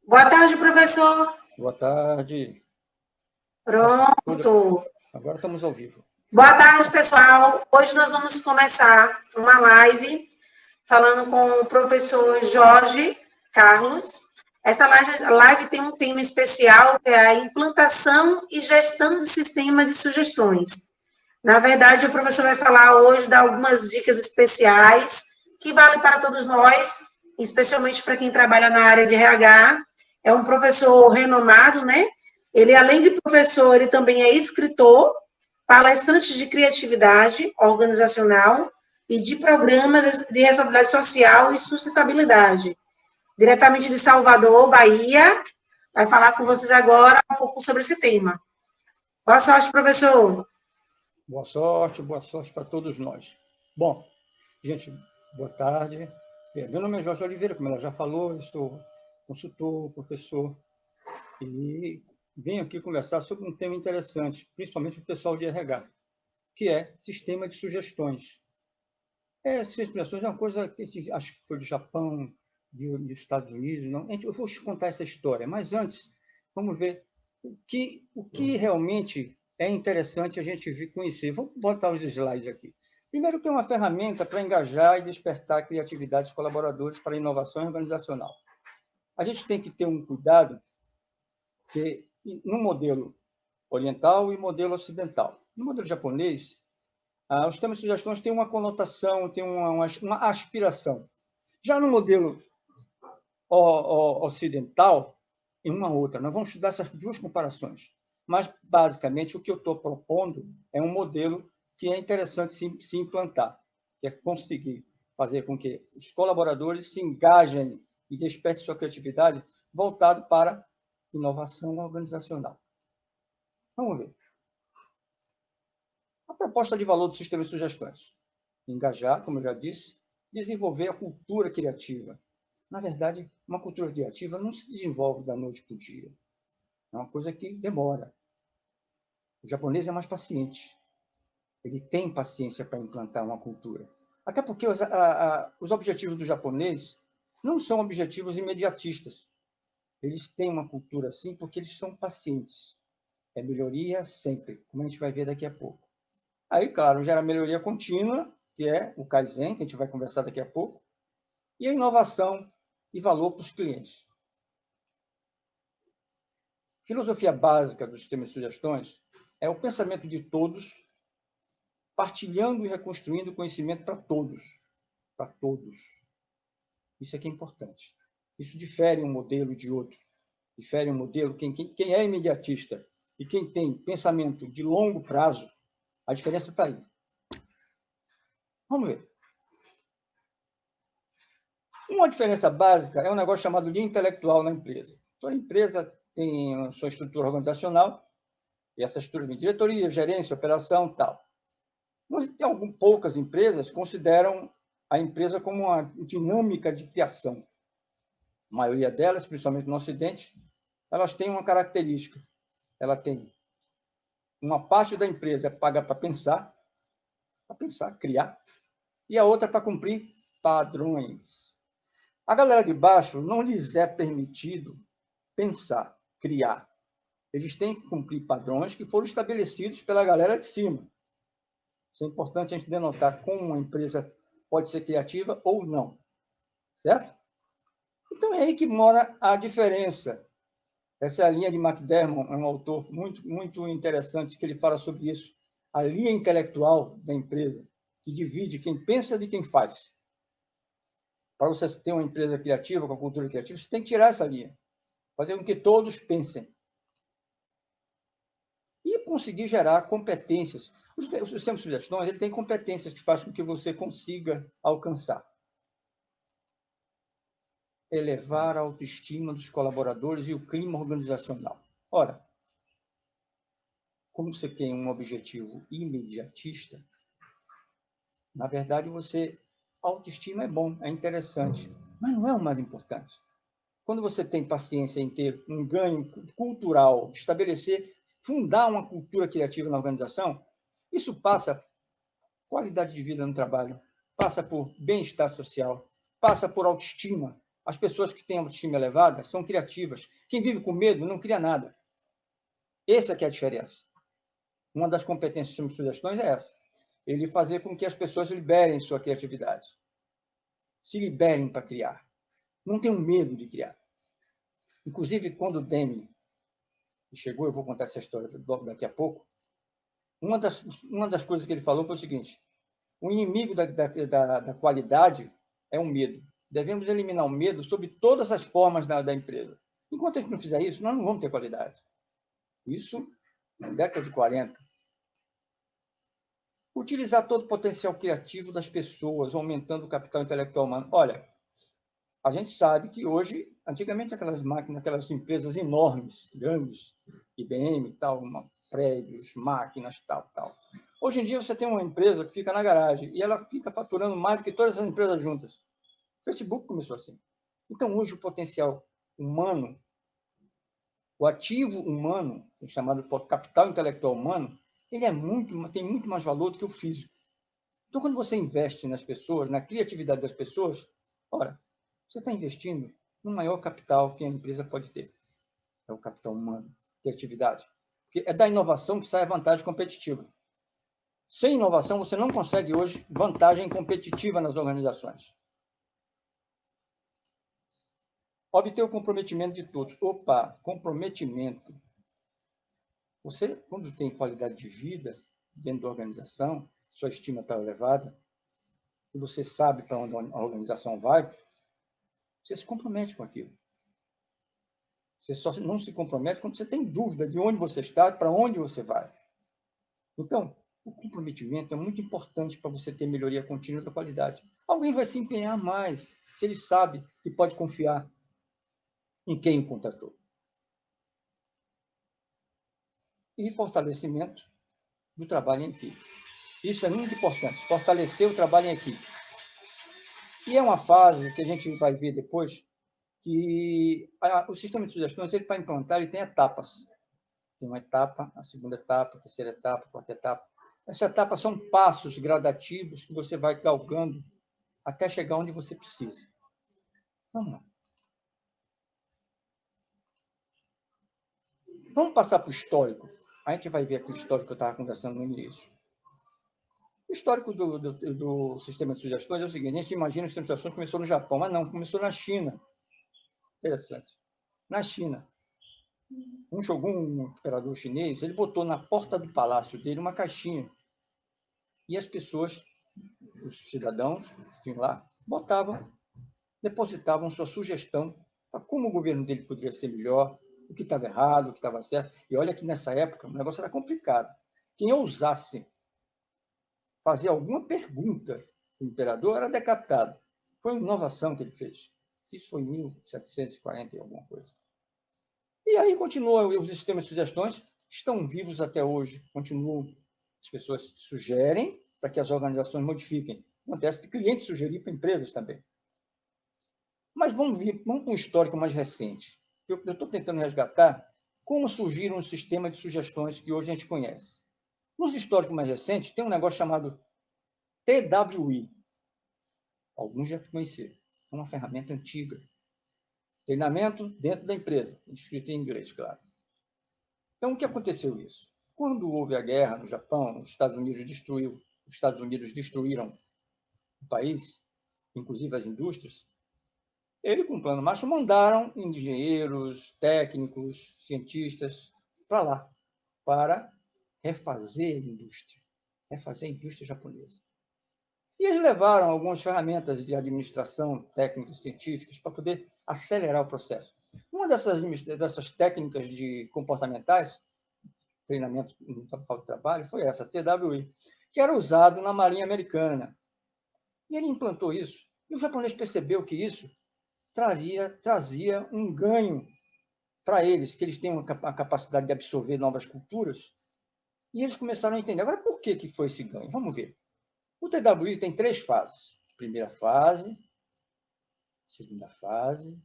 Boa tarde, professor. Boa tarde. Pronto. Agora estamos ao vivo. Boa tarde, pessoal. Hoje nós vamos começar uma live falando com o professor Jorge Carlos. Essa live tem um tema especial, que é a implantação e gestão do sistema de sugestões. Na verdade, o professor vai falar hoje, dar algumas dicas especiais que valem para todos nós, especialmente para quem trabalha na área de RH. É um professor renomado, né? Ele, além de professor, ele também é escritor, palestrante de criatividade organizacional e de programas de responsabilidade social e sustentabilidade. Diretamente de Salvador, Bahia, vai falar com vocês agora um pouco sobre esse tema. Boa sorte, professor. Boa sorte para todos nós. Bom, gente, boa tarde. Meu nome é Jorge Oliveira, como ela já falou, eu sou consultor, professor, e venho aqui conversar sobre um tema interessante, principalmente o pessoal de RH, que é sistema de sugestões. Essas expressões é uma coisa que acho que foi do Japão, dos Estados Unidos. Não? Eu vou te contar essa história, mas antes, vamos ver o que realmente é interessante a gente conhecer. Vou botar os slides aqui. Primeiro, que é uma ferramenta para engajar e despertar a criatividade dos colaboradores para a inovação organizacional. A gente tem que ter um cuidado que, no modelo oriental e modelo ocidental. No modelo japonês, os sistemas de sugestões têm uma conotação, têm uma aspiração. Já no modelo ocidental, em uma outra, nós vamos estudar essas duas comparações. Mas, basicamente, o que eu estou propondo é um modelo que é interessante se implantar, que é conseguir fazer com que os colaboradores se engajem e despertem sua criatividade voltado para inovação organizacional. Vamos ver. A proposta de valor do sistema de sugestões. Engajar, como eu já disse, desenvolver a cultura criativa. Na verdade, uma cultura criativa não se desenvolve da noite para o dia. É uma coisa que demora. O japonês é mais paciente. Ele tem paciência para implantar uma cultura. Até porque os objetivos do japonês não são objetivos imediatistas. Eles têm uma cultura assim porque eles são pacientes. É melhoria sempre, como a gente vai ver daqui a pouco. Aí, claro, gera melhoria contínua, que é o Kaizen, que a gente vai conversar daqui a pouco, e a inovação e valor para os clientes. Filosofia básica do sistema de sugestões é o pensamento de todos, partilhando e reconstruindo conhecimento para todos. Para todos. Isso aqui é importante. Isso difere um modelo de outro. Difere um modelo, quem é imediatista e quem tem pensamento de longo prazo, a diferença está aí. Vamos ver. Uma diferença básica é um negócio chamado linha intelectual na empresa. Então, a empresa tem a sua estrutura organizacional, e essa estrutura de diretoria, gerência, operação, tal. Mas poucas empresas consideram a empresa como uma dinâmica de criação. A maioria delas, principalmente no Ocidente, elas têm uma característica. Ela tem uma parte da empresa paga para pensar, criar, e a outra para cumprir padrões. A galera de baixo não lhes é permitido pensar, criar. Eles têm que cumprir padrões que foram estabelecidos pela galera de cima. Isso é importante a gente denotar como uma empresa pode ser criativa ou não. Certo? Então, é aí que mora a diferença. Essa é a linha de McDermott, é um autor muito, muito interessante, que ele fala sobre isso. A linha intelectual da empresa, que divide quem pensa de quem faz. Para você ter uma empresa criativa, com a cultura criativa, você tem que tirar essa linha. Fazer com que todos pensem. E conseguir gerar competências. O sistema de sugestões ele tem competências que fazem com que você consiga alcançar. Elevar a autoestima dos colaboradores e o clima organizacional. Ora, como você tem um objetivo imediatista, na verdade, autoestima é bom, é interessante, mas não é o mais importante. Quando você tem paciência em ter um ganho cultural, fundar uma cultura criativa na organização, isso passa qualidade de vida no trabalho, passa por bem-estar social, passa por autoestima. As pessoas que têm autoestima elevada são criativas. Quem vive com medo não cria nada. Essa é a diferença. Uma das competências de sugestões é essa. Ele fazer com que as pessoas liberem sua criatividade. Se liberem para criar. Não tenham medo de criar. Inclusive, quando o Deming chegou, eu vou contar essa história daqui a pouco, uma das coisas que ele falou foi o seguinte: o inimigo da qualidade é o medo. Devemos eliminar o medo sob todas as formas da empresa. Enquanto a gente não fizer isso, nós não vamos ter qualidade. Isso na década de 40. Utilizar todo o potencial criativo das pessoas, aumentando o capital intelectual humano. Olha, a gente sabe que hoje, antigamente aquelas máquinas, aquelas empresas enormes, grandes, IBM, tal, prédios, máquinas, tal. Hoje em dia você tem uma empresa que fica na garagem e ela fica faturando mais do que todas as empresas juntas. O Facebook começou assim. Então, hoje o potencial humano, o ativo humano, chamado capital intelectual humano, ele tem muito mais valor do que o físico. Então, quando você investe nas pessoas, na criatividade das pessoas, ora, você está investindo no maior capital que a empresa pode ter. É o capital humano, criatividade. Porque é da inovação que sai a vantagem competitiva. Sem inovação, você não consegue hoje vantagem competitiva nas organizações. Obter o comprometimento de todos. Opa, comprometimento. Você, quando tem qualidade de vida dentro da organização, sua estima está elevada, e você sabe para onde a organização vai, você se compromete com aquilo. Você só não se compromete quando você tem dúvida de onde você está e para onde você vai. Então, o comprometimento é muito importante para você ter melhoria contínua da qualidade. Alguém vai se empenhar mais se ele sabe que pode confiar em quem o contratou. E fortalecimento do trabalho em equipe. Isso é muito importante, fortalecer o trabalho em equipe. E é uma fase que a gente vai ver depois que o sistema de sugestões, ele, para implantar, ele tem etapas. Tem uma etapa, a segunda etapa, a terceira etapa, a quarta etapa. Essas etapas são passos gradativos que você vai galgando até chegar onde você precisa. Vamos lá. Vamos passar para o histórico. A gente vai ver aqui o histórico que eu estava conversando no início. O histórico do sistema de sugestões é o seguinte: a gente imagina que o sistema de sugestões começou no Japão, mas não, começou na China. Interessante. Na China. Um shogun, um imperador chinês, ele botou na porta do palácio dele uma caixinha. E as pessoas, os cidadãos, que tinham lá, depositavam sua sugestão para como o governo dele poderia ser melhor, o que estava errado, o que estava certo. E olha que nessa época o negócio era complicado. Quem ousasse fazer alguma pergunta para o imperador era decapitado. Foi uma inovação que ele fez. Isso foi em 1740 e alguma coisa. E aí continua, os sistemas de sugestões estão vivos até hoje, continuam. As pessoas sugerem para que as organizações modifiquem. Acontece de clientes sugerir para empresas também. Mas vamos para um histórico mais recente. Eu estou tentando resgatar como surgiram os sistemas de sugestões que hoje a gente conhece. Nos históricos mais recentes, tem um negócio chamado TWI. Alguns já conheceram. É uma ferramenta antiga. Treinamento dentro da empresa, escrito em inglês, claro. Então, o que aconteceu isso? Quando houve a guerra no Japão, os Estados Unidos destruíram o país, inclusive as indústrias, ele, com o plano Marshall, mandaram engenheiros, técnicos, cientistas para lá, para refazer a indústria japonesa. E eles levaram algumas ferramentas de administração, técnicas, científicas, para poder acelerar o processo. Uma dessas técnicas comportamentais, treinamento no local de trabalho, foi essa, TWI, que era usado na Marinha Americana. E ele implantou isso. E o japonês percebeu que isso trazia um ganho para eles, que eles têm a capacidade de absorver novas culturas. E eles começaram a entender. Agora, por que foi esse ganho? Vamos ver. O TWI tem 3 fases. Primeira fase, segunda fase,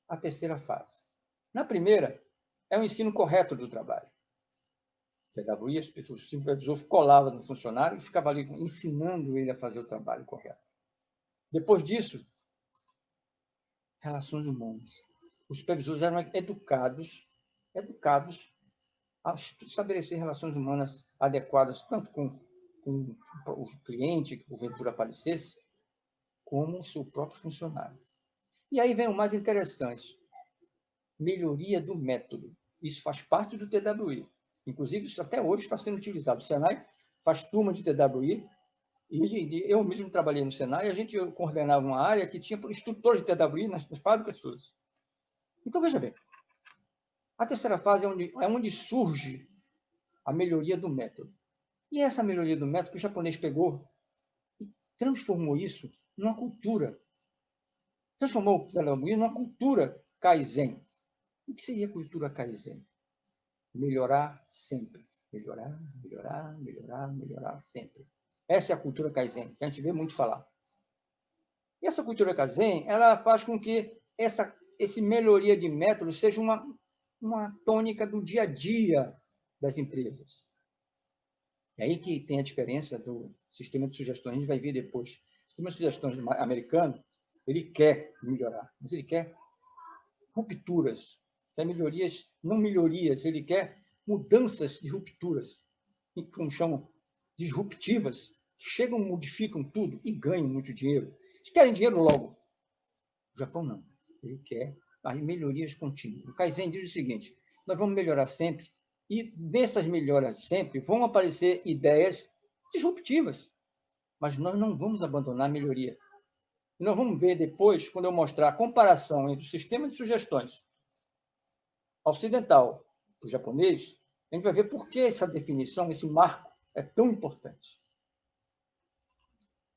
a terceira fase. Na primeira, é o ensino correto do trabalho. O TWI, o supervisor colava no funcionário e ficava ali ensinando ele a fazer o trabalho correto. Depois disso, Relações humanas. Os supervisores eram educados a estabelecer relações humanas adequadas, tanto com o cliente, que porventura aparecesse, como o seu próprio funcionário. E aí vem o mais interessante, melhoria do método. Isso faz parte do TWI. Inclusive, isso até hoje está sendo utilizado. O Senai faz turma de TWI, e eu mesmo trabalhei no Senai, e a gente coordenava uma área que tinha instrutores de TWI nas fábricas todas. Então, veja bem, a terceira fase é onde surge a melhoria do método. E essa melhoria do método, o japonês pegou e transformou isso numa cultura. Transformou o TWI numa cultura Kaizen. O que seria cultura Kaizen? Melhorar sempre. Melhorar, melhorar, melhorar, melhorar sempre. Essa é a cultura Kaizen, que a gente vê muito falar. E essa cultura Kaizen, ela faz com que esse melhoria de método seja uma tônica do dia a dia das empresas. É aí que tem a diferença do sistema de sugestões. A gente vai ver depois. O sistema de sugestões americano, ele quer melhorar, mas ele quer rupturas, quer melhorias, não melhorias, ele quer mudanças de rupturas, como chamam, disruptivas, que chegam, modificam tudo e ganham muito dinheiro. Eles querem dinheiro logo. O Japão não. Ele quer melhorias contínuas. O Kaizen diz o seguinte, nós vamos melhorar sempre, e dessas melhoras sempre vão aparecer ideias disruptivas, mas nós não vamos abandonar a melhoria. E nós vamos ver depois, quando eu mostrar a comparação entre o sistema de sugestões ocidental e o japonês, a gente vai ver por que essa definição, esse marco, é tão importante.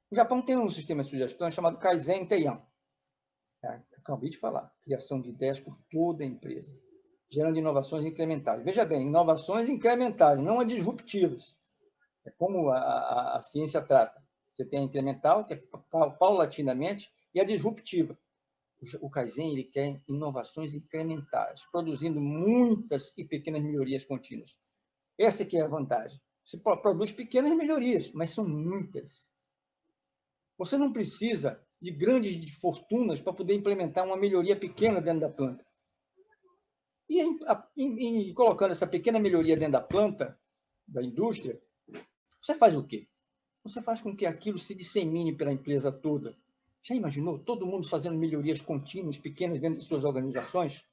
O Japão tem um sistema de sugestões chamado Kaizen Teian. Acabei de falar. Criação de ideias por toda a empresa, gerando inovações incrementais. Veja bem, inovações incrementais, não as disruptivas. É como a ciência trata. Você tem a incremental, que é paulatinamente, e a disruptiva. O Kaizen ele quer inovações incrementais, produzindo muitas e pequenas melhorias contínuas. Essa que é a vantagem. Você produz pequenas melhorias, mas são muitas. Você não precisa de grandes fortunas para poder implementar uma melhoria pequena dentro da planta. E colocando essa pequena melhoria dentro da planta, da indústria, você faz o quê? Você faz com que aquilo se dissemine pela empresa toda. Já imaginou? Todo mundo fazendo melhorias contínuas, pequenas, dentro de suas organizações?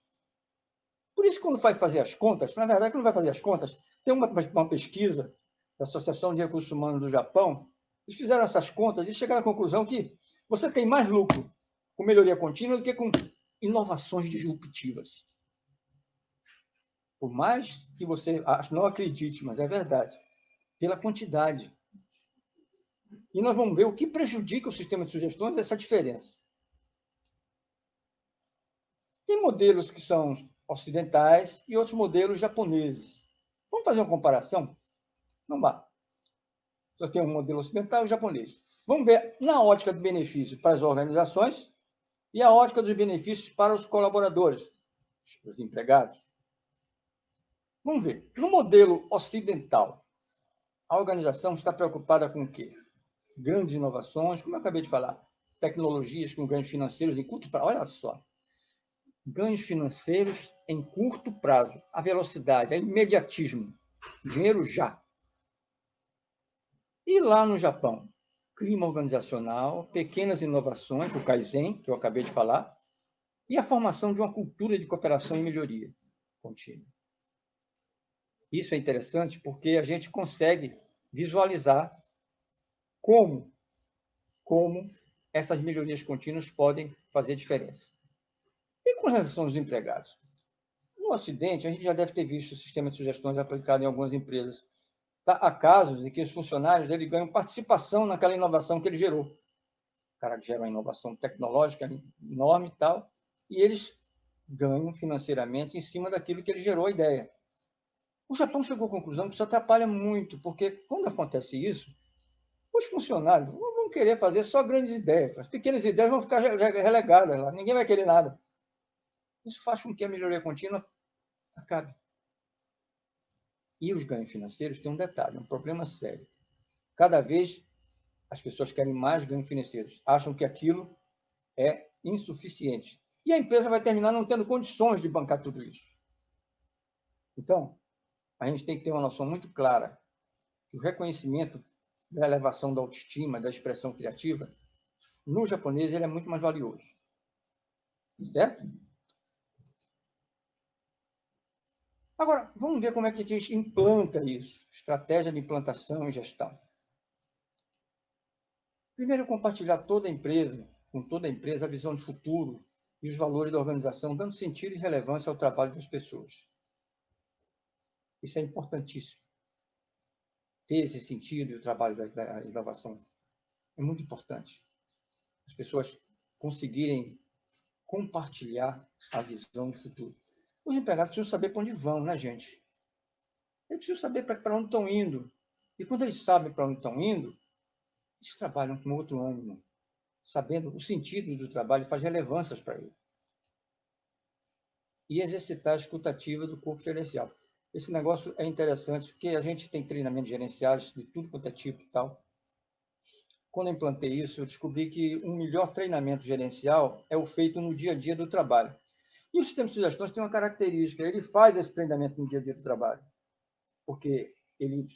Por isso, quando vai fazer as contas, na verdade, quando vai fazer as contas, tem uma pesquisa da Associação de Recursos Humanos do Japão, eles fizeram essas contas e chegaram à conclusão que você tem mais lucro com melhoria contínua do que com inovações disruptivas. Por mais que você não acredite, mas é verdade, pela quantidade. E nós vamos ver o que prejudica o sistema de sugestões, essa diferença. Tem modelos que são ocidentais e outros modelos japoneses. Vamos fazer uma comparação? Vamos lá. Nós temos um modelo ocidental e japonês. Vamos ver na ótica do benefício para as organizações e a ótica dos benefícios para os colaboradores, os empregados. Vamos ver. No modelo ocidental, a organização está preocupada com o quê? Grandes inovações, como eu acabei de falar, tecnologias com ganhos financeiros em curto prazo. Olha só. Ganhos financeiros em curto prazo. A velocidade, a imediatismo. Dinheiro já. E lá no Japão? Clima organizacional, pequenas inovações, o Kaizen, que eu acabei de falar, e a formação de uma cultura de cooperação e melhoria contínua. Isso é interessante porque a gente consegue visualizar como essas melhorias contínuas podem fazer diferença. E com relação aos empregados? No Ocidente, a gente já deve ter visto o sistema de sugestões aplicado em algumas empresas. Há casos em que os funcionários ganham participação naquela inovação que ele gerou. O cara gera uma inovação tecnológica enorme e tal, e eles ganham financeiramente em cima daquilo que ele gerou a ideia. O Japão chegou à conclusão que isso atrapalha muito, porque quando acontece isso, os funcionários vão querer fazer só grandes ideias. As pequenas ideias vão ficar relegadas lá, ninguém vai querer nada. Isso faz com que a melhoria contínua acabe. E os ganhos financeiros têm um detalhe, um problema sério. Cada vez as pessoas querem mais ganhos financeiros, acham que aquilo é insuficiente. E a empresa vai terminar não tendo condições de bancar tudo isso. Então, a gente tem que ter uma noção muito clara que o reconhecimento da elevação da autoestima, da expressão criativa, no japonês ele é muito mais valioso. Certo? Agora, vamos ver como é que a gente implanta isso. Estratégia de implantação e gestão. Primeiro, compartilhar com toda a empresa, a visão de futuro e os valores da organização, dando sentido e relevância ao trabalho das pessoas. Isso é importantíssimo. Ter esse sentido e o trabalho da inovação é muito importante. As pessoas conseguirem compartilhar a visão de futuro. Os empregados precisam saber para onde vão, né, gente? Eles precisam saber para onde estão indo. E quando eles sabem para onde estão indo, eles trabalham com outro ânimo, sabendo o sentido do trabalho, faz relevâncias para ele. E exercitar a escutativa do corpo gerencial. Esse negócio é interessante, porque a gente tem treinamentos gerenciais de tudo quanto é tipo e tal. Quando eu implantei isso, eu descobri que um melhor treinamento gerencial é o feito no dia a dia do trabalho. E o sistema de sugestões tem uma característica, ele faz esse treinamento no dia a dia do trabalho. Porque ele,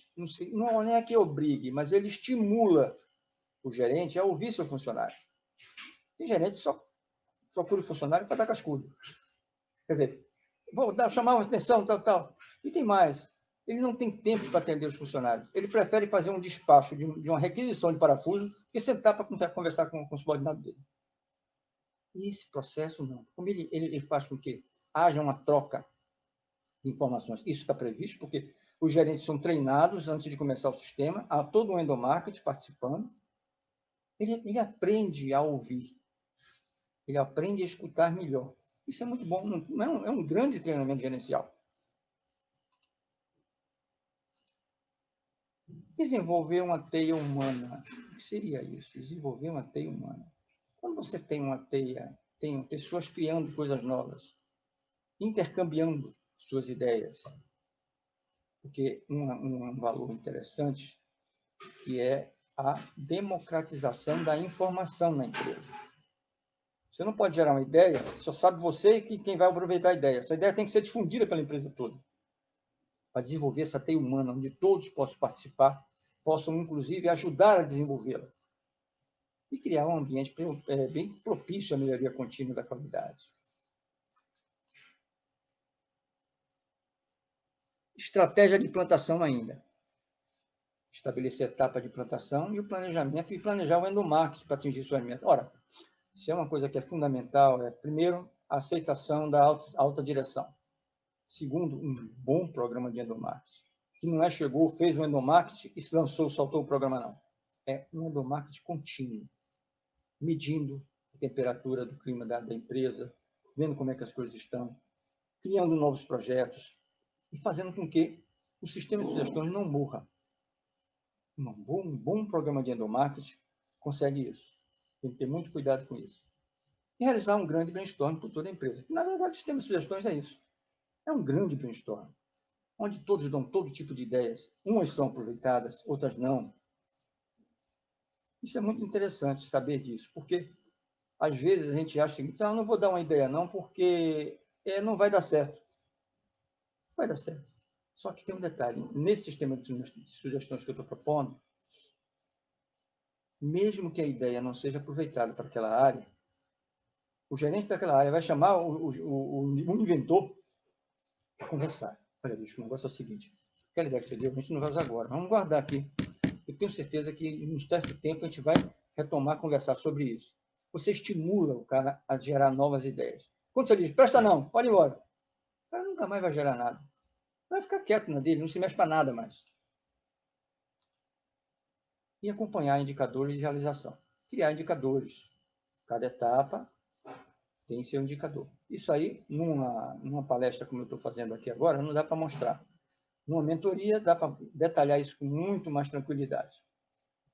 não é que obrigue, mas ele estimula o gerente a ouvir seu funcionário. Tem gerente que só procura o funcionário para dar cascudo. Quer dizer, vou chamar uma atenção, tal. E tem mais. Ele não tem tempo para atender os funcionários. Ele prefere fazer um despacho de uma requisição de parafuso que sentar para conversar com o subordinado dele. E esse processo, não. Como ele faz com que haja uma troca de informações. Isso está previsto porque os gerentes são treinados antes de começar o sistema, há todo um endomarketing participando. Ele aprende a ouvir. Ele aprende a escutar melhor. Isso é muito bom. É um grande treinamento gerencial. Desenvolver uma teia humana. O que seria isso? Desenvolver uma teia humana. Quando você tem uma teia, tem pessoas criando coisas novas, intercambiando suas ideias. Porque um valor interessante que é a democratização da informação na empresa. Você não pode gerar uma ideia, só sabe você e quem vai aproveitar a ideia. Essa ideia tem que ser difundida pela empresa toda. Para desenvolver essa teia humana, onde todos possam participar, possam, inclusive, ajudar a desenvolvê-la. E criar um ambiente bem propício à melhoria contínua da qualidade. Estratégia de plantação ainda. Estabelecer a etapa de plantação e o planejamento, e planejar o endomarketing para atingir sua meta. Ora, isso é uma coisa que é fundamental. Primeiro, a aceitação da alta direção. Segundo, um bom programa de endomarketing. Que não chegou, fez um endomarketing e se lançou, soltou o programa, não. É um endomarketing contínuo. Medindo a temperatura do clima da empresa, vendo como é que as coisas estão, criando novos projetos e fazendo com que o sistema de sugestões não morra. Um bom programa de endomarketing consegue isso. Tem que ter muito cuidado com isso. E realizar um grande brainstorm por toda a empresa. Na verdade, o sistema de sugestões é isso. É um grande brainstorm, onde todos dão todo tipo de ideias. Umas são aproveitadas, outras não. Isso é muito interessante saber disso, porque às vezes a gente acha o seguinte, não vou dar uma ideia não, porque não vai dar certo. Vai dar certo. Só que tem um detalhe, nesse sistema de sugestões que eu estou propondo, mesmo que a ideia não seja aproveitada para aquela área, o gerente daquela área vai chamar o inventor para conversar. Olha, bicho, o negócio é o seguinte, aquela ideia que você deu, a gente não vai usar agora, vamos guardar aqui. Eu tenho certeza que em um certo tempo a gente vai retomar, conversar sobre isso. Você estimula o cara a gerar novas ideias. Quando você diz, presta não, pode ir embora, o cara nunca mais vai gerar nada. Vai ficar quieto na dele, não se mexe para nada mais. E acompanhar indicadores de realização. Criar indicadores. Cada etapa tem seu indicador. Isso aí, numa palestra como eu estou fazendo aqui agora, não dá para mostrar. Numa mentoria, dá para detalhar isso com muito mais tranquilidade.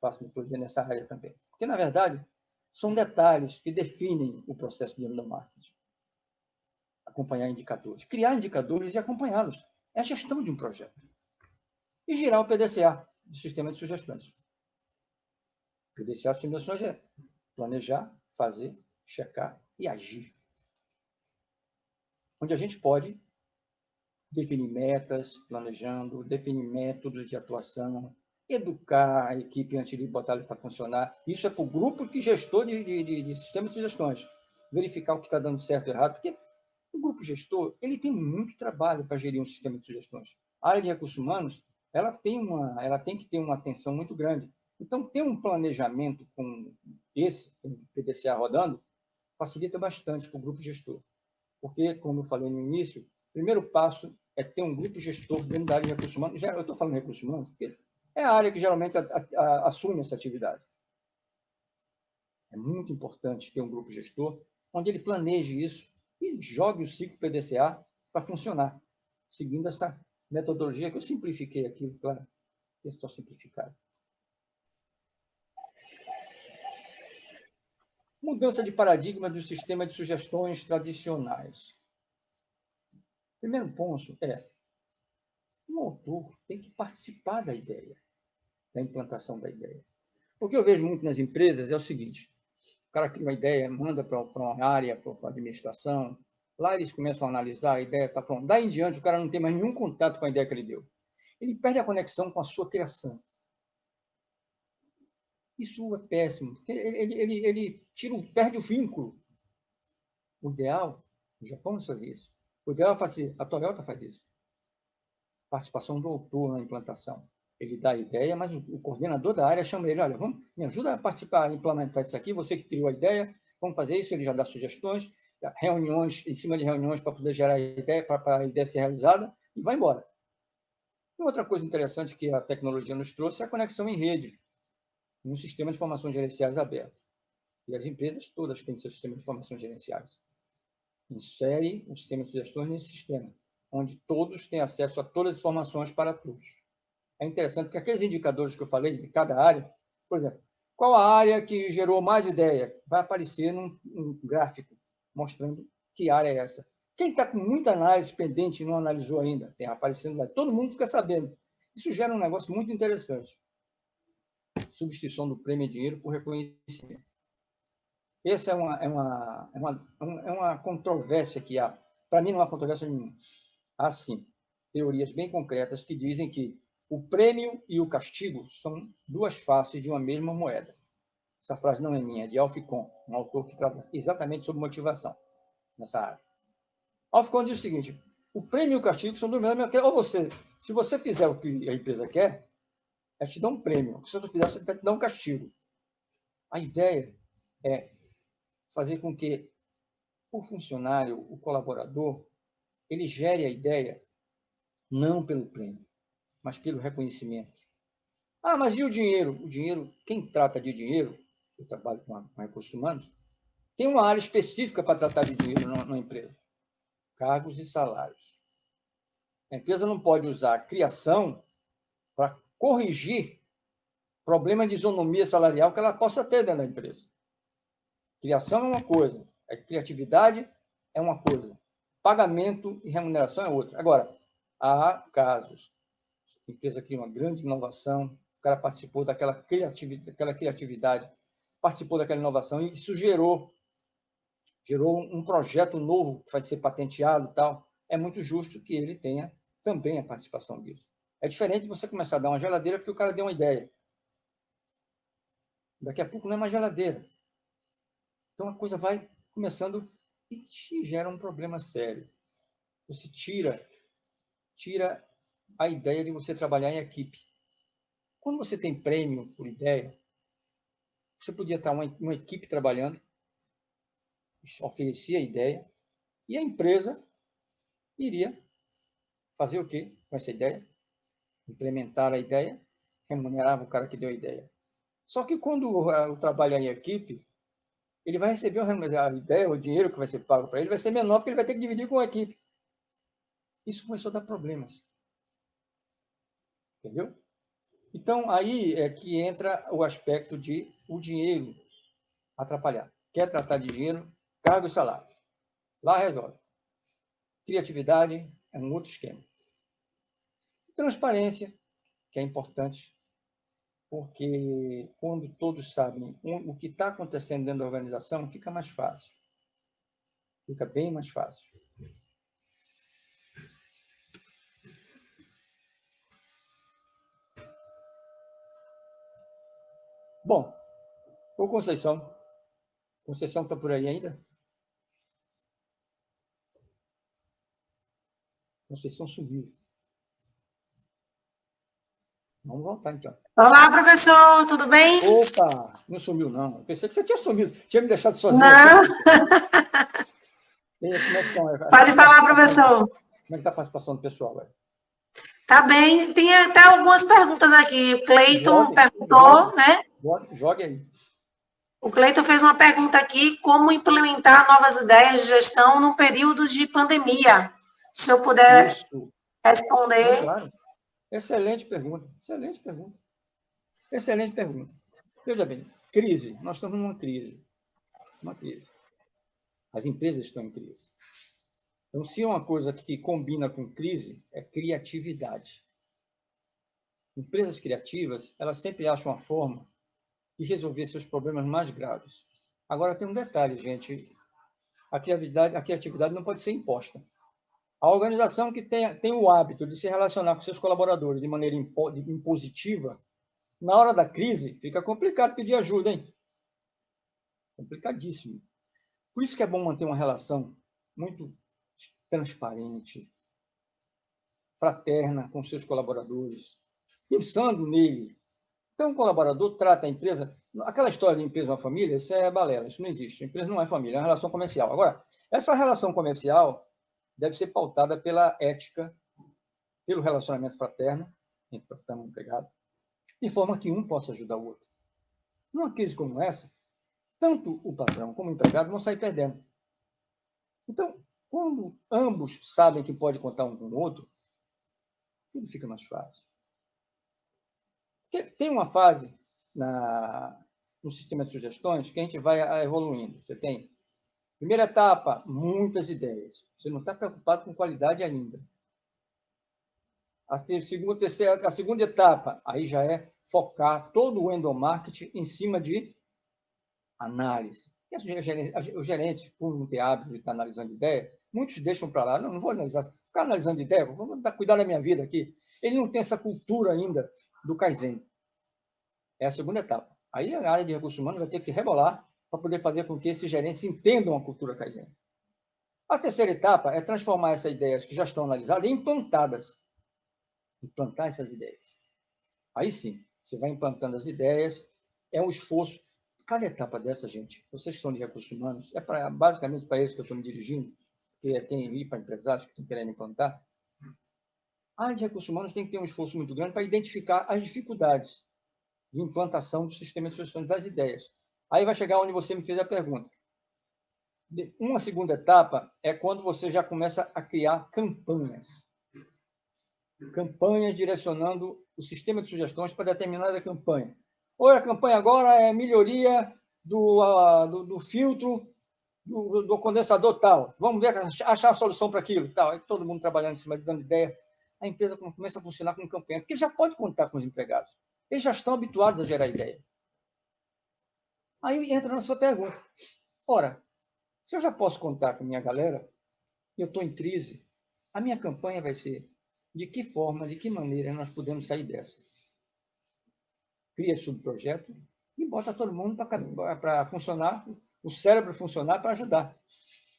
Faço mentoria nessa área também. Porque, na verdade, são detalhes que definem o processo de endomarketing. Acompanhar indicadores. Criar indicadores e acompanhá-los. É a gestão de um projeto. E gerar o PDCA, o Sistema de Sugestões. O PDCA, o Sistema de Sugestões, é planejar, fazer, checar e agir. onde a gente pode definir metas, planejando, definir métodos de atuação, educar a equipe antes de botar ele para funcionar. Isso é para o grupo de gestor de sistemas de sugestões. Verificar o que está dando certo e errado, porque o grupo gestor ele tem muito trabalho para gerir um sistema de sugestões. A área de recursos humanos ela tem que ter uma atenção muito grande. Então, ter um planejamento com o PDCA rodando, facilita bastante para o grupo gestor. Porque, como eu falei no início, o primeiro passo é ter um grupo gestor dentro da área de recursos humanos. Eu estou falando de recursos humanos porque é a área que geralmente assume essa atividade. É muito importante ter um grupo gestor onde ele planeje isso e jogue o ciclo PDCA para funcionar, seguindo essa metodologia que eu simplifiquei aqui, claro, que é só simplificado. Mudança de paradigma do sistema de sugestões tradicionais. Primeiro ponto é, o autor tem que participar da ideia, da implantação da ideia. O que eu vejo muito nas empresas é o seguinte, o cara cria uma ideia, manda para uma área, para a administração, lá eles começam a analisar, a ideia está pronta. Daí em diante, o cara não tem mais nenhum contato com a ideia que ele deu. Ele perde a conexão com a sua criação. Isso é péssimo, porque ele perde o vínculo. O ideal, o Japão faz isso. O ideal é fazer, a Toyota faz isso. Participação do autor na implantação. Ele dá a ideia, mas o coordenador da área chama ele, olha, me ajuda a participar, a implementar isso aqui, você que criou a ideia, vamos fazer isso, ele já dá sugestões, reuniões, em cima de reuniões para poder gerar a ideia, para a ideia ser realizada, e vai embora. E outra coisa interessante que a tecnologia nos trouxe é a conexão em rede, um sistema de informações gerenciais aberto. E as empresas todas têm seu sistema de informações gerenciais. Insere o sistema de sugestões nesse sistema, onde todos têm acesso a todas as informações para todos. É interessante porque aqueles indicadores que eu falei de cada área, por exemplo, qual a área que gerou mais ideia? Vai aparecer num gráfico mostrando que área é essa. Quem está com muita análise pendente e não analisou ainda, tem aparecendo lá. Todo mundo fica sabendo. Isso gera um negócio muito interessante. Substituição do prêmio em dinheiro por reconhecimento. Essa é uma controvérsia que há. Para mim, não há controvérsia nenhuma. Há, sim, teorias bem concretas que dizem que o prêmio e o castigo são duas faces de uma mesma moeda. Essa frase não é minha, é de Alf Kohn, um autor que trata exatamente sobre motivação nessa área. Alf Kohn diz o seguinte, o prêmio e o castigo são duas mesmas moedas. Ou você, se você fizer o que a empresa quer, ela te dá um prêmio. Se você não fizer, você te dá um castigo. A ideia é fazer com que o funcionário, o colaborador, ele gere a ideia não pelo prêmio, mas pelo reconhecimento. Ah, mas e o dinheiro? O dinheiro, quem trata de dinheiro, eu trabalho com recursos humanos, tem uma área específica para tratar de dinheiro na empresa. Cargos e salários. A empresa não pode usar a criação para corrigir problemas de isonomia salarial que ela possa ter dentro da empresa. Criação é uma coisa, a criatividade é uma coisa, pagamento e remuneração é outra. Agora, há casos, a empresa cria uma grande inovação, o cara participou daquela criatividade, participou daquela inovação e isso gerou um projeto novo que vai ser patenteado e tal. É muito justo que ele tenha também a participação disso. É diferente de você começar a dar uma geladeira porque o cara deu uma ideia. Daqui a pouco não é mais geladeira. Então a coisa vai começando e te gera um problema sério. Você tira a ideia de você trabalhar em equipe. Quando você tem prêmio por ideia, você podia estar uma equipe trabalhando, oferecia a ideia, e a empresa iria fazer o quê com essa ideia? Implementar a ideia, remunerava o cara que deu a ideia. Só que quando o trabalho é em equipe, ele vai receber a ideia, o dinheiro que vai ser pago para ele vai ser menor, porque ele vai ter que dividir com a equipe. Isso começou a dar problemas. Entendeu? Então, aí é que entra o aspecto de o dinheiro atrapalhar. Quer tratar de dinheiro, cargo e salário. Lá resolve. Criatividade é um outro esquema. Transparência, que é importante, porque quando todos sabem o que está acontecendo dentro da organização, fica mais fácil. Fica bem mais fácil. Bom, ô Conceição. Conceição está por aí ainda? Conceição subiu. Vamos voltar, então. Olá, professor, tudo bem? Opa, não sumiu, não. Eu pensei que você tinha sumido. Tinha me deixado sozinho. Não. E como é que estão? Pode falar, professor. Como é que está a participação do pessoal, velho? Tá bem. Tem até algumas perguntas aqui. O Cleiton perguntou, né? Jogue aí. O Cleiton fez uma pergunta aqui: como implementar novas ideias de gestão no período de pandemia? Se eu puder responder. Não, claro. Excelente pergunta. Excelente pergunta. Excelente pergunta. Veja bem, crise. Nós estamos numa crise. Uma crise. As empresas estão em crise. Então, se uma coisa que combina com crise é criatividade. Empresas criativas, elas sempre acham uma forma de resolver seus problemas mais graves. Agora, tem um detalhe, gente. A criatividade não pode ser imposta. A organização que tem o hábito de se relacionar com seus colaboradores de maneira impositiva, na hora da crise, fica complicado pedir ajuda, hein? Complicadíssimo. Por isso que é bom manter uma relação muito transparente, fraterna com seus colaboradores, pensando nele. Então, o colaborador trata a empresa... Aquela história de empresa uma família, isso é balela, isso não existe. A empresa não é família, é uma relação comercial. Agora, essa relação comercial deve ser pautada pela ética, pelo relacionamento fraterno, entre patrão e empregado, de forma que um possa ajudar o outro. Numa crise como essa, tanto o patrão como o empregado vão sair perdendo. Então, quando ambos sabem que pode contar um com o outro, tudo fica mais fácil. Porque tem uma fase no sistema de sugestões que a gente vai evoluindo. Você tem, primeira etapa, muitas ideias. Você não está preocupado com qualidade ainda. A segunda etapa, aí já é focar todo o endomarketing em cima de análise. E os gerentes, por não ter hábito de estar analisando ideia, muitos deixam para lá. Não vou analisar. Ficar analisando ideia, vou cuidar da minha vida aqui. Ele não tem essa cultura ainda do Kaizen. É a segunda etapa. Aí a área de recursos humanos vai ter que rebolar para poder fazer com que esses gerentes entendam a cultura Kaizen. A terceira etapa é transformar essas ideias que já estão analisadas em implantadas. Implantar essas ideias. Aí sim, você vai implantando as ideias, é um esforço. Cada etapa dessa, gente, vocês que são de recursos humanos, basicamente para isso que eu estou me dirigindo, que tem ir para empresários que estão querendo implantar. A área de recursos humanos tem que ter um esforço muito grande para identificar as dificuldades de implantação do sistema de sugestões das ideias. Aí vai chegar onde você me fez a pergunta. Uma segunda etapa é quando você já começa a criar campanhas. Campanhas direcionando o sistema de sugestões para determinada campanha. Ou a campanha agora é melhoria do filtro do condensador tal. Vamos ver, achar a solução para aquilo. Tal. Aí todo mundo trabalhando em cima, dando ideia. A empresa começa a funcionar com campanha, porque já pode contar com os empregados. Eles já estão habituados a gerar ideia. Aí entra na sua pergunta. Ora, se eu já posso contar com a minha galera, eu estou em crise, a minha campanha vai ser de que forma, de que maneira nós podemos sair dessa. Cria subprojeto e bota todo mundo para funcionar, o cérebro funcionar para ajudar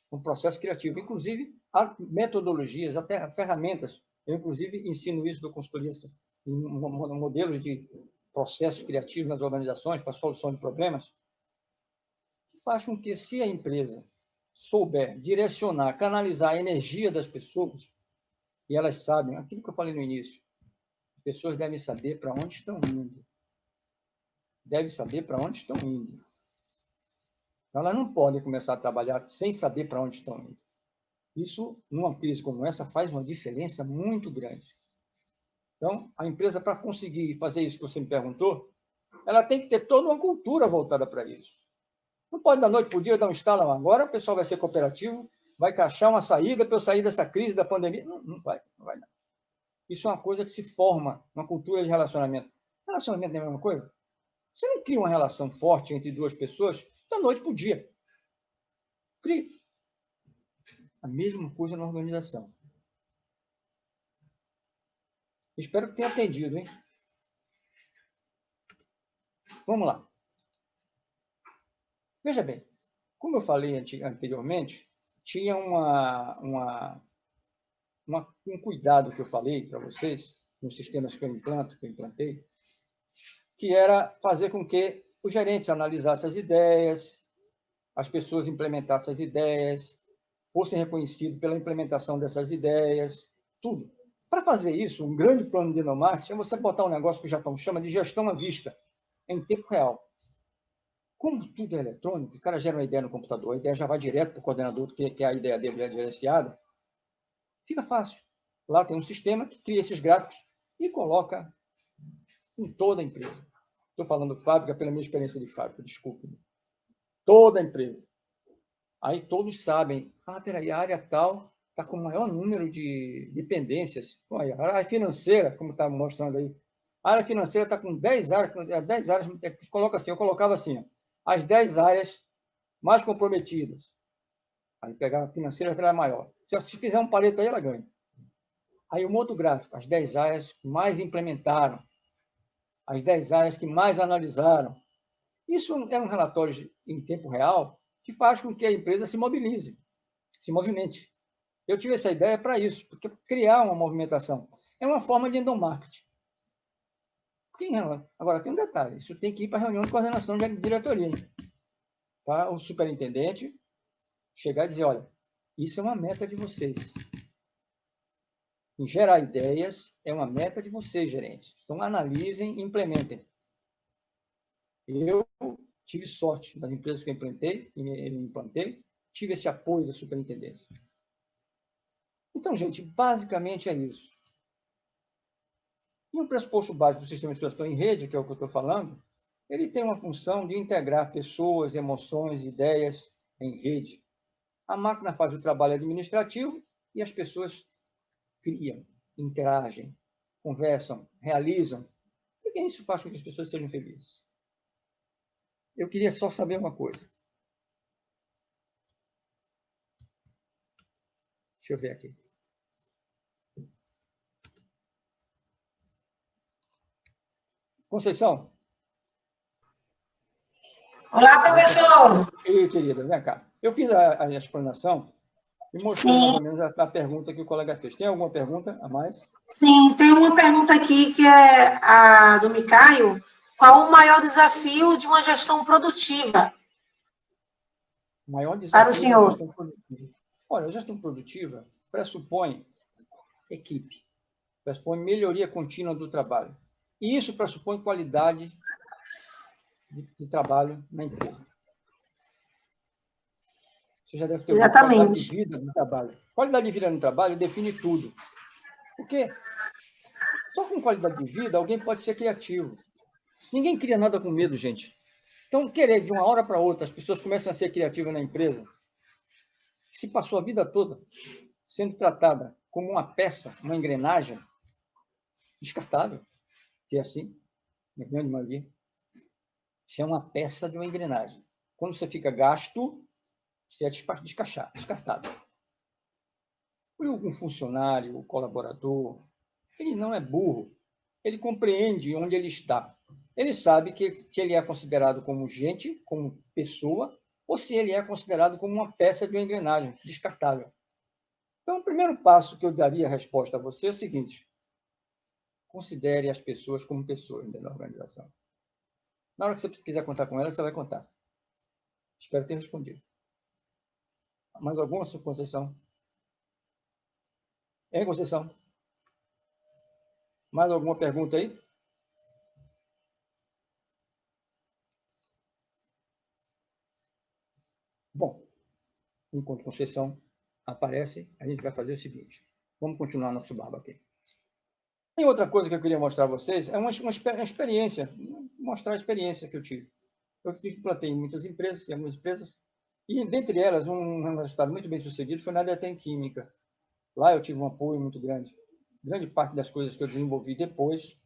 no processo criativo. Inclusive, há metodologias, até ferramentas. Eu, inclusive, ensino isso da consultoria em modelos de processos criativos nas organizações para solução de problemas, que faz com que, se a empresa souber direcionar, canalizar a energia das pessoas, e elas sabem, aquilo que eu falei no início, as pessoas devem saber para onde estão indo. Devem saber para onde estão indo. Então, elas não podem começar a trabalhar sem saber para onde estão indo. Isso, numa crise como essa, faz uma diferença muito grande. Então, a empresa, para conseguir fazer isso que você me perguntou, ela tem que ter toda uma cultura voltada para isso. Não pode, da noite para o dia, dar um estalo. Agora o pessoal vai ser cooperativo, vai achar uma saída para eu sair dessa crise da pandemia. Não vai não. Isso é uma coisa que se forma, uma cultura de relacionamento. Relacionamento não é a mesma coisa? Você não cria uma relação forte entre duas pessoas da noite para o dia. Cria. A mesma coisa na organização. Espero que tenha atendido, hein? Vamos lá. Veja bem, como eu falei anteriormente, tinha um cuidado que eu falei para vocês, nos sistemas que eu implantei, que era fazer com que os gerentes analisassem as ideias, as pessoas implementassem as ideias, fossem reconhecidos pela implementação dessas ideias, tudo. Para fazer isso, um grande plano de endomarketing é você botar um negócio que o Japão chama de gestão à vista, em tempo real. Como tudo é eletrônico, o cara gera uma ideia no computador, a ideia já vai direto para o coordenador, que é a ideia dele é gerenciada, fica fácil. Lá tem um sistema que cria esses gráficos e coloca em toda a empresa. Estou falando fábrica pela minha experiência de fábrica, desculpe. Toda a empresa. Aí todos sabem, peraí, a área tal está com o maior número de dependências. Olha, a área financeira, como está mostrando aí, a área financeira está com 10 áreas, 10 áreas, coloca assim, eu colocava assim, as 10 áreas mais comprometidas. Aí pegar a financeira, ela é maior. Se fizer um pareto aí, ela ganha. Aí um outro gráfico, as 10 áreas que mais implementaram, as 10 áreas que mais analisaram. Isso é um relatório em tempo real que faz com que a empresa se mobilize, se movimente. Eu tive essa ideia para isso, porque criar uma movimentação é uma forma de endomarketing. Agora, tem um detalhe, isso tem que ir para a reunião de coordenação de diretoria. Tá? O superintendente chegar e dizer, olha, isso é uma meta de vocês. Em gerar ideias é uma meta de vocês, gerentes. Então, analisem e implementem. Eu tive sorte nas empresas que eu implantei, tive esse apoio da superintendência. Então, gente, basicamente é isso. E o pressuposto básico do sistema de gestão em rede, que é o que eu estou falando, ele tem uma função de integrar pessoas, emoções, ideias em rede. A máquina faz o trabalho administrativo e as pessoas criam, interagem, conversam, realizam. E isso faz com que as pessoas sejam felizes. Eu queria só saber uma coisa. Deixa eu ver aqui. Conceição? Olá, professor! Ei, querida, vem cá. Eu fiz a explanação e mostrei mais ou menos a pergunta que o colega fez. Tem alguma pergunta a mais? Sim, tem uma pergunta aqui que é a do Micaio. Qual o maior desafio de uma gestão produtiva? O maior Para o desafio da senhor. gestão produtiva. Olha, a gestão produtiva pressupõe equipe, pressupõe melhoria contínua do trabalho. E isso pressupõe qualidade de trabalho na empresa. Você já deve ter ouvido qualidade de vida no trabalho. Qualidade de vida no trabalho define tudo. Porque só com qualidade de vida alguém pode ser criativo. Ninguém cria nada com medo, gente. Então, querer de uma hora para outra as pessoas começam a ser criativas na empresa, se passou a vida toda sendo tratada como uma peça, uma engrenagem, descartável, que é assim, na grande maioria. Isso é uma peça de uma engrenagem. Quando você fica gasto, você é descartado. Um funcionário, o colaborador, ele não é burro. Ele compreende onde ele está. Ele sabe que ele é considerado como gente, como pessoa, ou se ele é considerado como uma peça de uma engrenagem, descartável. Então, o primeiro passo que eu daria a resposta a você é o seguinte: considere as pessoas como pessoas dentro da organização. Na hora que você quiser contar com elas, você vai contar. Espero ter respondido. Mais alguma, Conceição? Hein, Conceição? Mais alguma pergunta aí? Bom, enquanto Conceição aparece, a gente vai fazer o seguinte. Vamos continuar nosso barba aqui. Tem outra coisa que eu queria mostrar a vocês, é uma experiência, mostrar a experiência que eu tive. Eu plantei em muitas empresas, em algumas empresas, e dentre elas, um resultado muito bem sucedido foi na área da química. Lá eu tive um apoio muito grande. Grande parte das coisas que eu desenvolvi depois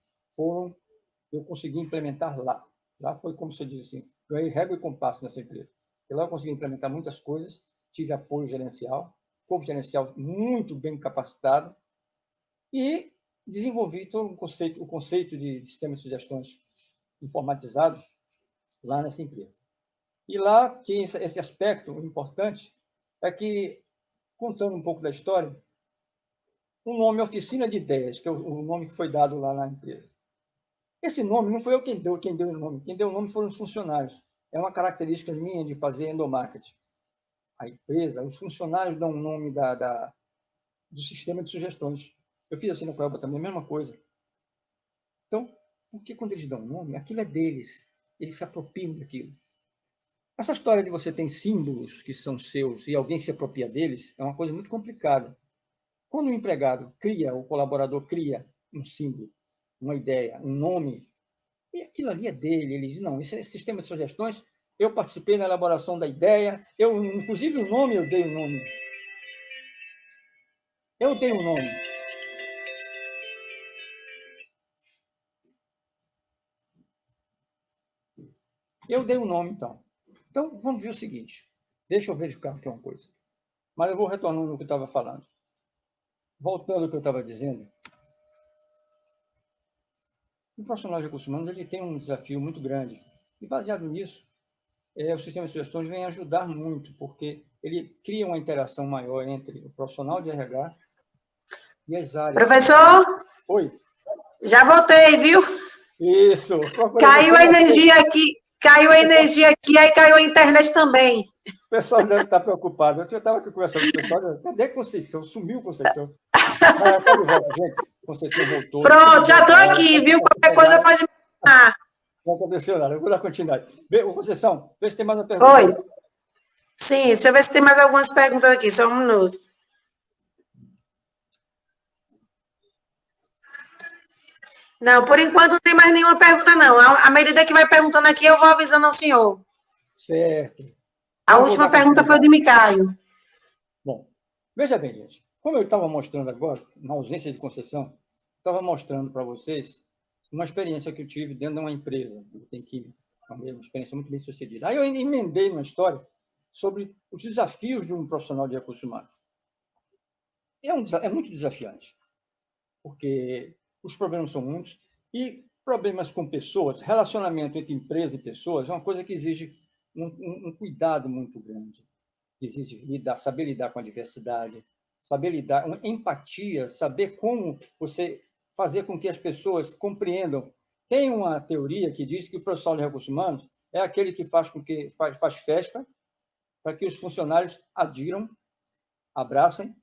eu consegui implementar lá. Lá foi, como você diz assim, ganhei régua e compasso nessa empresa. E lá eu consegui implementar muitas coisas, tive apoio gerencial, corpo gerencial muito bem capacitado e desenvolvi todo o conceito de sistema de sugestões informatizado lá nessa empresa. E lá tinha esse aspecto importante, é que, contando um pouco da história, o nome Oficina de Ideias, que é o nome que foi dado lá na empresa. Esse nome não foi eu quem deu o nome. Quem deu o nome foram os funcionários. É uma característica minha de fazer endomarketing. A empresa, os funcionários dão o nome do sistema de sugestões. Eu fiz assim na Coelba também, a mesma coisa. Então, porque quando eles dão o nome, aquilo é deles. Eles se apropriam daquilo. Essa história de você ter símbolos que são seus e alguém se apropria deles é uma coisa muito complicada. Quando o empregado cria, o colaborador cria um símbolo, uma ideia, um nome, e aquilo ali é dele, ele diz, não, esse sistema de sugestões, eu participei na elaboração da ideia, inclusive o nome, eu dei o nome. Eu dei o nome. Eu dei o nome, então. Então, vamos ver o seguinte. Deixa eu verificar aqui uma coisa. Mas eu vou retornando no que eu estava falando. Voltando ao que eu estava dizendo, o profissional de recursos humanos ele tem um desafio muito grande. E, baseado nisso, o sistema de sugestões vem ajudar muito, porque ele cria uma interação maior entre o profissional de RH e as áreas. Professor? Oi. Já voltei, viu? Isso. Caiu a energia aqui, aí caiu a internet também. O pessoal deve estar preocupado. Eu estava aqui conversando com o pessoal. Cadê Conceição? Sumiu Conceição. Mas tá de volta, gente. Conceição voltou. Pronto, já estou aqui, viu? Qualquer coisa pode me chamar. Não aconteceu nada. Eu vou dar continuidade. Conceição, vê se tem mais uma pergunta. Oi. Sim, deixa eu ver se tem mais algumas perguntas aqui. Só um minuto. Não, por enquanto não tem mais nenhuma pergunta, não. À medida que vai perguntando aqui, eu vou avisando ao senhor. Certo. A última pergunta foi de Micaio. Bom, veja bem, gente. Como eu estava mostrando agora, na ausência de Conceição, estava mostrando para vocês uma experiência que eu tive dentro de uma empresa. Uma experiência muito bem sucedida. Aí eu emendei uma história sobre os desafios de um profissional de recursos humanos. É muito desafiante, porque os problemas são muitos e problemas com pessoas, relacionamento entre empresa e pessoas, é uma coisa que exige um cuidado muito grande. Exige saber lidar com a diversidade, saber lidar com empatia, saber como você fazer com que as pessoas compreendam. Tem uma teoria que diz que o profissional de recursos humanos é aquele que faz festa para que os funcionários adiram, abracem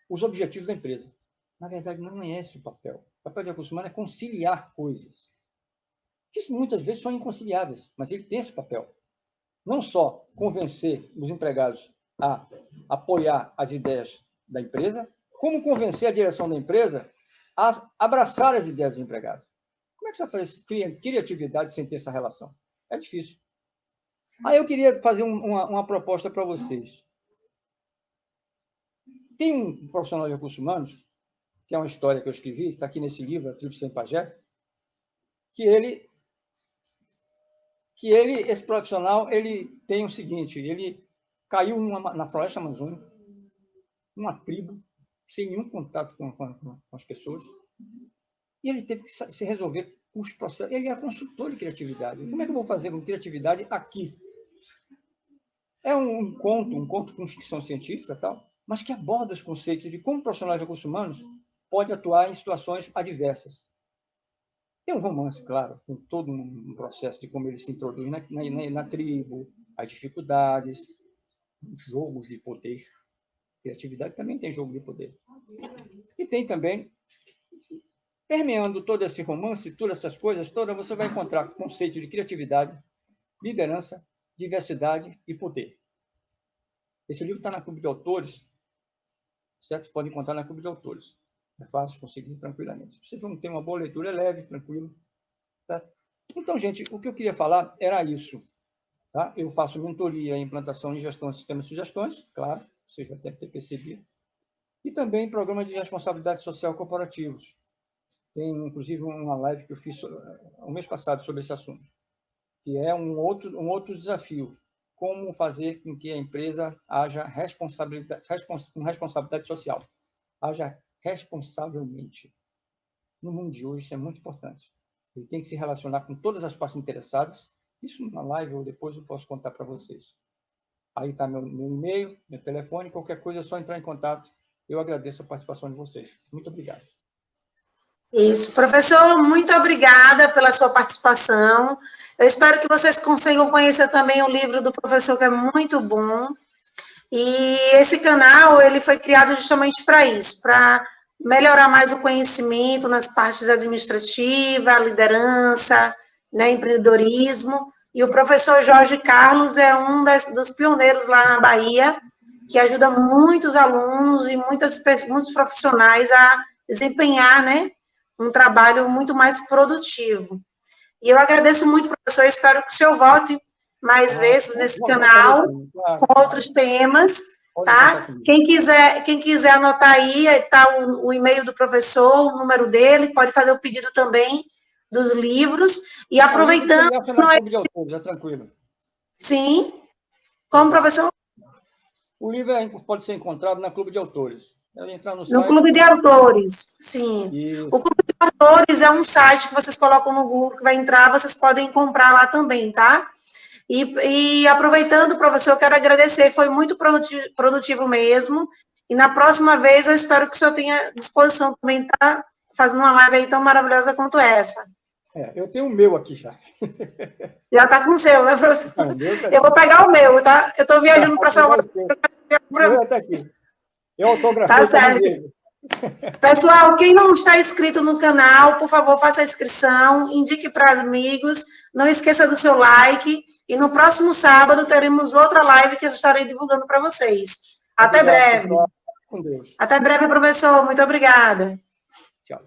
os objetivos da empresa. Na verdade, não é esse o papel. O papel de recursos humanos é conciliar coisas, que muitas vezes são inconciliáveis, mas ele tem esse papel. Não só convencer os empregados a apoiar as ideias da empresa, como convencer a direção da empresa a abraçar as ideias dos empregados. Como é que você faz criatividade sem ter essa relação? É difícil. Aí eu queria fazer uma proposta para vocês. Tem um profissional de recursos humanos, que é uma história que eu escrevi, está aqui nesse livro, A Tribo Sem Pajé, esse profissional, ele tem o seguinte, ele caiu na floresta amazônica, uma tribo, sem nenhum contato com as pessoas, e ele teve que se resolver com os processos. Ele é consultor de criatividade. Como é que eu vou fazer com criatividade aqui? É um conto com ficção científica, tal, mas que aborda os conceitos de como o profissional de recursos humanos pode atuar em situações adversas. Tem um romance, claro, tem todo um processo de como ele se introduz na tribo, as dificuldades, jogos de poder. Criatividade também tem jogo de poder. E tem também, permeando todo esse romance, todas essas coisas todas, você vai encontrar o conceito de criatividade, liderança, diversidade e poder. Esse livro está na Clube de Autores, certo? Você pode encontrar na Clube de Autores. É fácil conseguir tranquilamente. Se você não tem uma boa leitura, é leve, tranquilo. Tá? Então, gente, o que eu queria falar era isso. Tá? Eu faço mentoria, implantação e gestão de sistemas de sugestões, claro, vocês já devem ter percebido. E também programas de responsabilidade social corporativos. Tem, inclusive, uma live que eu fiz o mês passado sobre esse assunto, que é um outro desafio. Como fazer com que a empresa haja com responsabilidade social. Haja responsavelmente. No mundo de hoje, isso é muito importante. Ele tem que se relacionar com todas as partes interessadas Isso na live ou depois eu posso contar para vocês. Aí está meu e-mail, meu telefone, qualquer coisa é só entrar em contato. Eu agradeço a participação de vocês. Muito obrigado. Isso, professor, muito obrigada pela sua participação. Eu espero que vocês consigam conhecer também o livro do professor, que é muito bom. E esse canal, ele foi criado justamente para isso, para melhorar mais o conhecimento nas partes administrativa, liderança, né, empreendedorismo. E o professor Jorge Carlos é um dos pioneiros lá na Bahia, que ajuda muitos alunos e muitos profissionais a desempenhar, né, um trabalho muito mais produtivo. E eu agradeço muito, professor, espero que o senhor volte mais vezes nesse canal, com outros temas, tá? Quem quiser anotar aí, está o e-mail do professor, o número dele, pode fazer o pedido também dos livros, e aproveitando... É tranquilo. Sim. Como, professor? O livro pode ser encontrado na Clube de Autores. Entrar no Clube de Autores, sim. Isso. O Clube de Autores é um site que vocês colocam no Google, que vai entrar, vocês podem comprar lá também, tá? E aproveitando, professor, eu quero agradecer, foi muito produtivo mesmo, e na próxima vez eu espero que o senhor tenha disposição também de estar fazendo uma live aí tão maravilhosa quanto essa. Eu tenho o meu aqui já. Já está com o seu, né, professor? Eu vou pegar o meu, tá? Eu estou viajando para Salvador. Está aqui. Eu autografei. Tá certo. Pessoal, quem não está inscrito no canal, por favor, faça a inscrição, indique para amigos, não esqueça do seu like, e no próximo sábado teremos outra live que eu estarei divulgando para vocês. Até breve. Com Deus. Até breve, professor. Muito obrigada. Tchau.